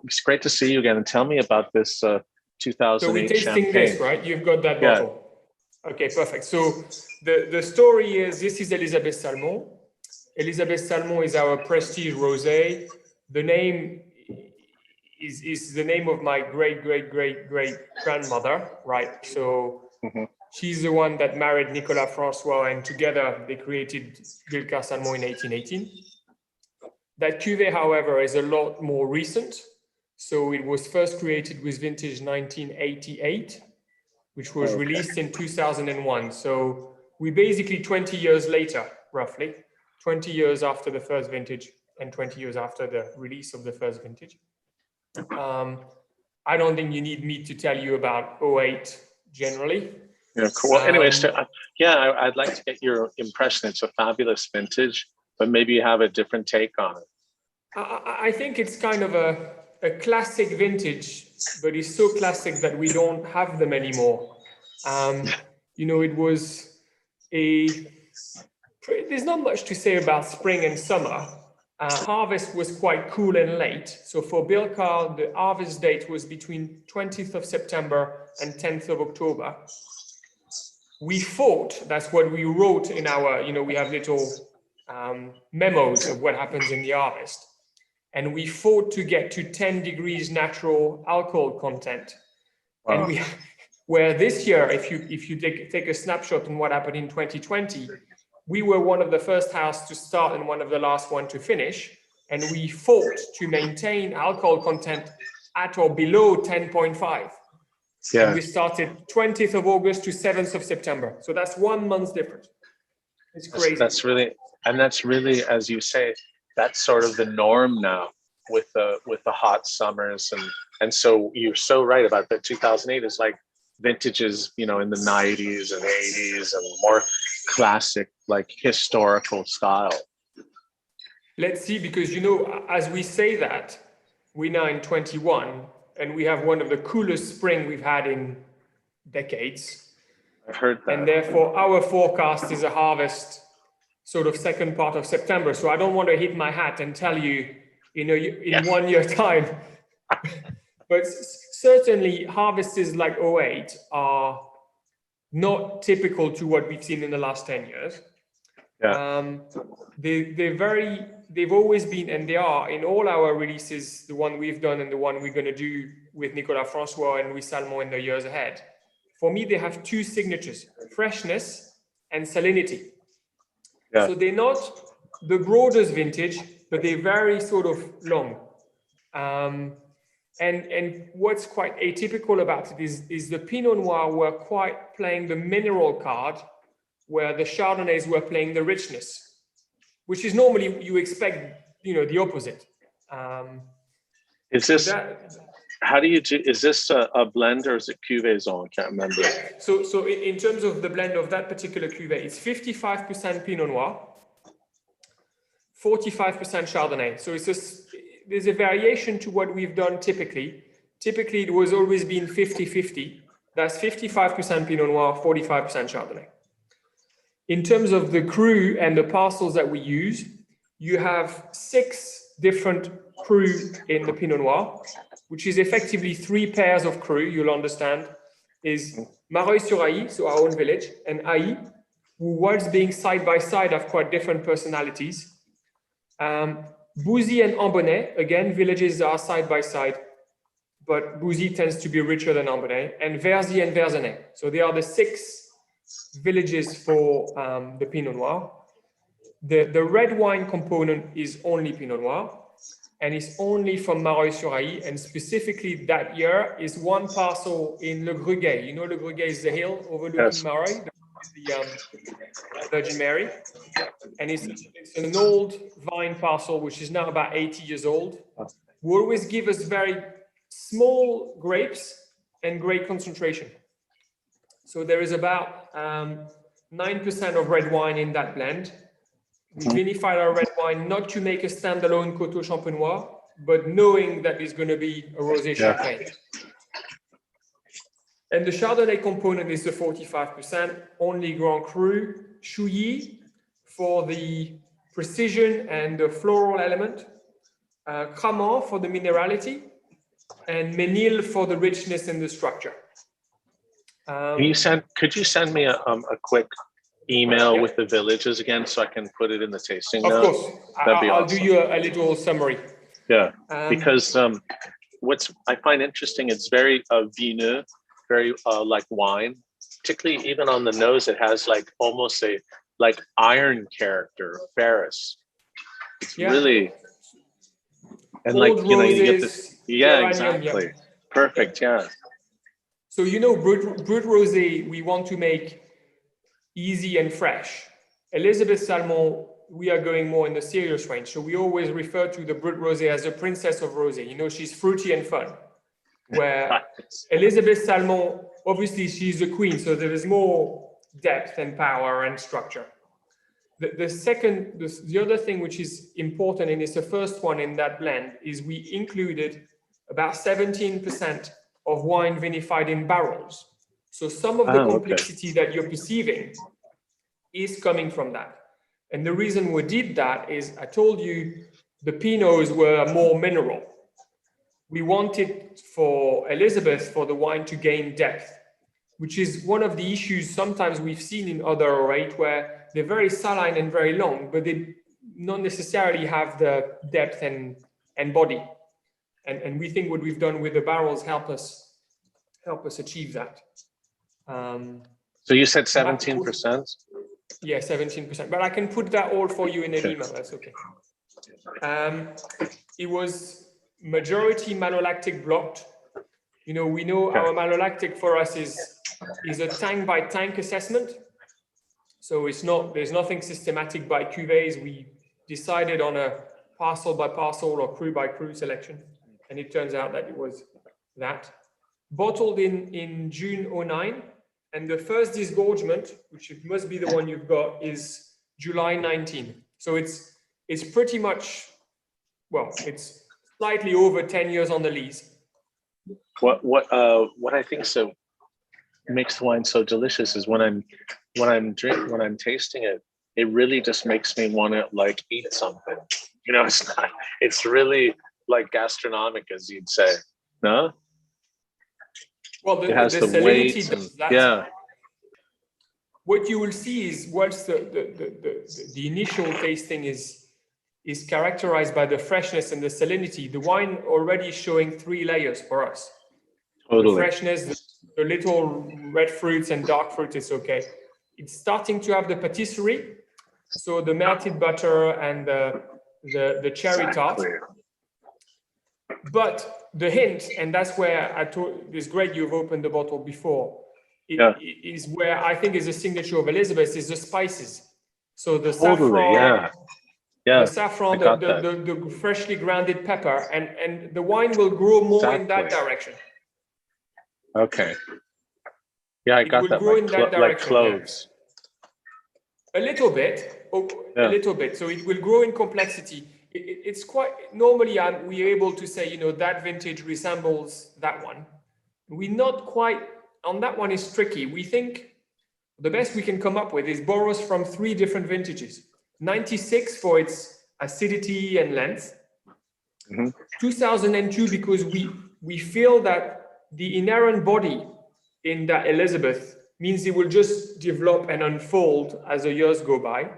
it's great to see you again. And tell me about this 2008 So we're tasting champagne. this, right? You've got that bottle. Okay, perfect. So the story is, this is Elisabeth Salmon. Elisabeth Salmon is our prestige rosé. The name is the name of my great grandmother, right? So she's the one that married Nicolas Francois, and together they created Billecart-Salmon in 1818. That cuvee, however, is a lot more recent. So it was first created with vintage 1988, which was released in 2001. So we basically 20 years later, roughly, 20 years after the first vintage and 20 years after the release of the first vintage. I don't think you need me to tell you about 08 generally. Yeah, cool. Well, anyways, I'd like to get your impression. It's a fabulous vintage, but maybe you have a different take on it. I think it's kind of a classic vintage, but it's so classic that we don't have them anymore. You know, it was there's not much to say about spring and summer. Harvest was quite cool and late. So for Billecart, the harvest date was between 20th of September and 10th of October. We fought, that's what we wrote in our, you know, we have little memos of what happens in the harvest. And we fought to get to 10 degrees natural alcohol content. Wow. And where this year, if you take a snapshot on what happened in 2020, we were one of the first houses to start and one of the last one to finish. And we fought to maintain alcohol content at or below 10.5. Yeah. And we started 20th of August to 7th of September. So that's 1 month's difference. It's crazy. That's really, as you say, that's sort of the norm now with the hot summers. And so you're so right about that. 2008 is like vintages, you know, in the 90s and 80s and more classic, like historical style. Let's see, because, you know, as we say that, we're now in 21 and we have one of the coolest spring we've had in decades. I've heard that. And therefore our forecast is a harvest sort of second part of September. So I don't want to hit my hat and tell you, you know, in 1 year time. But certainly harvests like 08 are not typical to what we've seen in the last 10 years. Yeah. They've always been, and they are in all our releases, the one we've done and the one we're going to do with Nicolas Francois and with Salmon in the years ahead. For me, they have two signatures: freshness and salinity. Yeah. So they're not the broadest vintage, but they're very sort of long. And what's quite atypical about it is the Pinot Noir were quite playing the mineral card, where the Chardonnays were playing the richness, which is normally you expect, you know, the opposite. Is this, how do you do, is this a blend or is it Cuvée? I can't remember. So in terms of the blend of that particular Cuvée, it's 55% Pinot Noir, 45% Chardonnay. So there's a variation to what we've done typically. Typically, it was always been 50-50. That's 55% Pinot Noir, 45% Chardonnay. In terms of the cru and the parcels that we use, you have 6 different cru in the Pinot Noir, which is effectively 3 pairs of cru, you'll understand, is Mareuil-sur-Aï, so our own village, and Aï, who, whilst being side by side, have quite different personalities. Bouzy and Ambonnay, again, villages are side by side, but Bouzy tends to be richer than Ambonnay, and Verzy and Verzenay. So they are the 6 villages for the Pinot Noir. The red wine component is only Pinot Noir, and it's only from Mareuil-sur-Aï, and specifically that year is 1 parcel in Le Gruguet. You know, Le Gruguet is the hill overlooking Mareuil, the Virgin Mary, and it's an old vine parcel which is now about 80 years old. Who always give us very small grapes and great concentration. So there is about 9% of red wine in that blend. We vinified our red wine not to make a standalone Coteau Champenois, but knowing that it's going to be a rosé champagne. And the Chardonnay component is the 45%, only Grand Cru, Chouilly for the precision and the floral element, Cramant for the minerality, and Menil for the richness and the structure. Could you send me a quick email Yeah. with the villages again so I can put it in the tasting Of notes? course, That'd be I'll awesome. do you a little summary. Yeah, because what's I find interesting, it's very vineux, very like wine. Particularly even on the nose, it has like almost a like iron character, ferrous. It's really, and Old like, you know, you get roses, this, yeah, geranium, exactly. yeah. Perfect, yeah. So, you know, Brut Rosé, we want to make easy and fresh. Elisabeth Salmon, we are going more in the serious range. So we always refer to the Brut Rosé as the princess of rosé. You know, she's fruity and fun. Where Elisabeth Salmon, obviously she's the queen, so there is more depth and power and structure. The other thing which is important, and it's the first one in that blend, is we included about 17% of wine vinified in barrels. So some of the complexity that you're perceiving is coming from that. And the reason we did that is, I told you, the Pinots were more mineral. We wanted for Elisabeth, for the wine to gain depth, which is one of the issues sometimes we've seen in other 08 where they're very saline and very long, but they not necessarily have the depth and body. And we think what we've done with the barrels help us achieve that. So you said 17%? Yeah, 17%. But I can put that all for you in an email. That's okay. It was majority malolactic blocked. You know, we know our malolactic for us is a tank by tank assessment. So there's nothing systematic by cuvées. We decided on a parcel by parcel or cru by cru selection. And it turns out that it was that. Bottled in June 09. And the first disgorgement, which must be the one you've got, is July 19. So it's pretty much, well, it's slightly over 10 years on the lease. What I think so makes wine so delicious is when I'm tasting it, it really just makes me want to like eat something. You know, it's really like gastronomic, as you'd say. No? Well, it has the weight and, yeah. What you will see is once the initial tasting is characterized by the freshness and the salinity, the wine already showing 3 layers for us. Totally. The freshness, the little red fruits and dark fruit is okay. It's starting to have the patisserie, so the melted butter and the cherry tart. But the hint, and that's where I told, it's great you've opened the bottle before, is where I think is a signature of Elisabeth, is the spices. So the saffron, the saffron, the freshly grounded pepper, and the wine will grow more in that direction. Okay. Yeah, I got that. Grow in that direction, like cloves. Yeah. A little bit, a little bit. So it will grow in complexity. It's quite, normally we're able to say, you know, that vintage resembles that one. We're not quite, on that one is tricky. We think the best we can come up with is borrows from 3 different vintages. 96 for its acidity and length. 2002 because we feel that the inherent body in that Elisabeth means it will just develop and unfold as the years go by.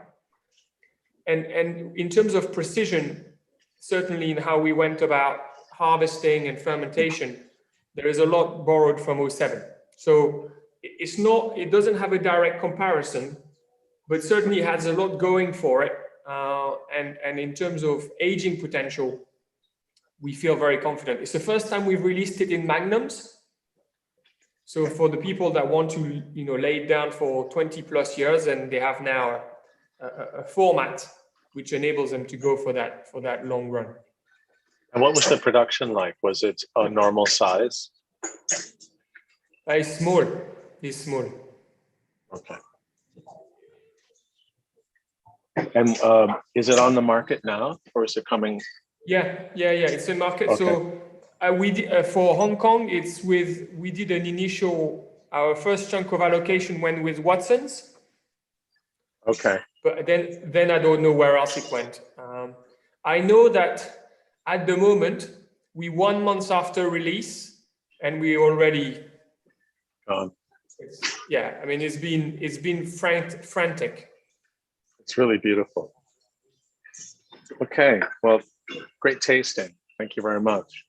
And in terms of precision, certainly in how we went about harvesting and fermentation, there is a lot borrowed from 07. So it doesn't have a direct comparison, but certainly has a lot going for it. And in terms of aging potential, we feel very confident. It's the first time we've released it in magnums. So for the people that want to, you know, lay it down for 20 plus years, and they have now a format which enables them to go for that long run. And what was the production like? Was it a normal size? It's small. It's small. Okay. And is it on the market now, or is it coming? Yeah. It's a market. Okay. So we did, for Hong Kong, we did an initial, our first chunk of allocation went with Watson's. Okay. But then I don't know where else it went. I know that at the moment, we 1 month after release, and we already. Yeah, I mean, it's been frantic. It's really beautiful. Okay, well, great tasting. Thank you very much.